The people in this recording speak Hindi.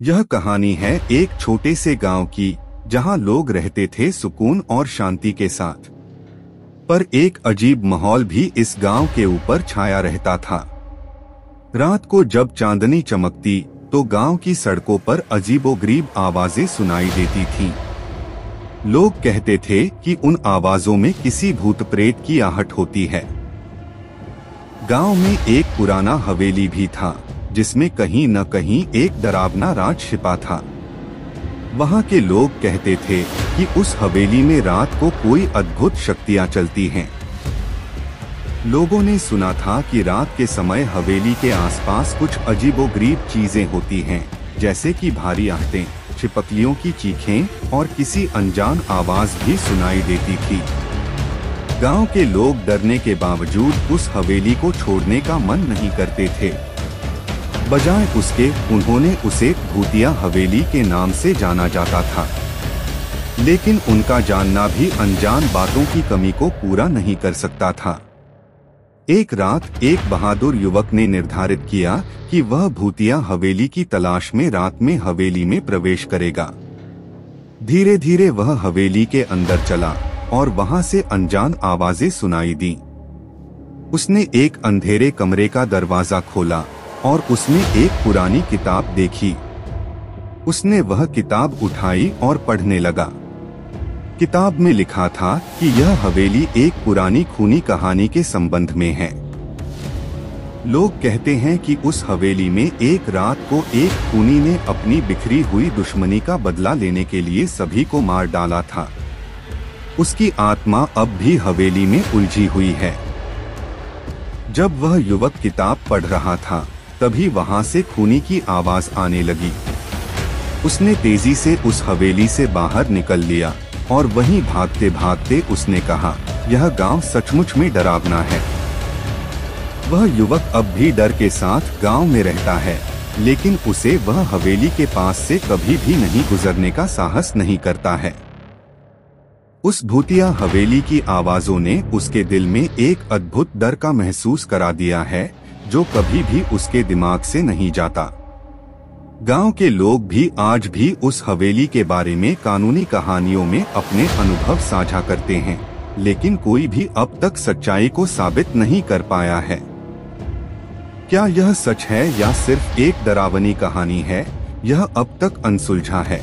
यह कहानी है एक छोटे से गांव की, जहां लोग रहते थे सुकून और शांति के साथ। पर एक अजीब माहौल भी इस गांव के ऊपर छाया रहता था। रात को जब चांदनी चमकती तो गांव की सड़कों पर अजीबोगरीब आवाजें सुनाई देती थीं। लोग कहते थे कि उन आवाजों में किसी भूत प्रेत की आहट होती है। गांव में एक पुराना हवेली भी था, जिसमें कहीं न कहीं एक डरावना राज छिपा था। वहां के लोग कहते थे कि उस हवेली में रात को कोई अद्भुत शक्तियां चलती हैं। लोगों ने सुना था कि रात के समय हवेली के आसपास कुछ अजीबोगरीब चीजें होती हैं, जैसे कि भारी आहटें, छिपकलियों की चीखें और किसी अनजान आवाज भी सुनाई देती थी। गांव के लोग डरने के बावजूद उस हवेली को छोड़ने का मन नहीं करते थे। बजाय उसके उन्होंने उसे भूतिया हवेली के नाम से जाना जाता था। लेकिन उनका जानना भी अनजान बातों की कमी को पूरा नहीं कर सकता था। एक रात एक बहादुर युवक ने निर्धारित किया कि वह भूतिया हवेली की तलाश में रात में हवेली में प्रवेश करेगा। धीरे धीरे वह हवेली के अंदर चला और वहां से अनजान आवाजें सुनाई दी। उसने एक अंधेरे कमरे का दरवाजा खोला और उसने एक पुरानी किताब देखी। उसने वह किताब उठाई और पढ़ने लगा। किताब में लिखा था कि यह हवेली एक पुरानी खूनी कहानी के संबंध में है। लोग कहते हैं कि उस हवेली में एक रात को एक खूनी ने अपनी बिखरी हुई दुश्मनी का बदला लेने के लिए सभी को मार डाला था। उसकी आत्मा अब भी हवेली में उलझी हुई है। जब वह युवक किताब पढ़ रहा था, तभी वहां से खूनी की आवाज आने लगी। उसने तेजी से उस हवेली से बाहर निकल लिया और वहीं भागते भागते उसने कहा, यह गांव सचमुच में डरावना है। वह युवक अब भी डर के साथ गांव में रहता है, लेकिन उसे वह हवेली के पास से कभी भी नहीं गुजरने का साहस नहीं करता है। उस भूतिया हवेली की आवाजों ने उसके दिल में एक अद्भुत डर का महसूस करा दिया है, जो कभी भी उसके दिमाग से नहीं जाता। गांव के लोग भी आज भी उस हवेली के बारे में कानूनी कहानियों में अपने अनुभव साझा करते हैं, लेकिन कोई भी अब तक सच्चाई को साबित नहीं कर पाया है। क्या यह सच है या सिर्फ एक डरावनी कहानी है, यह अब तक अनसुलझा है।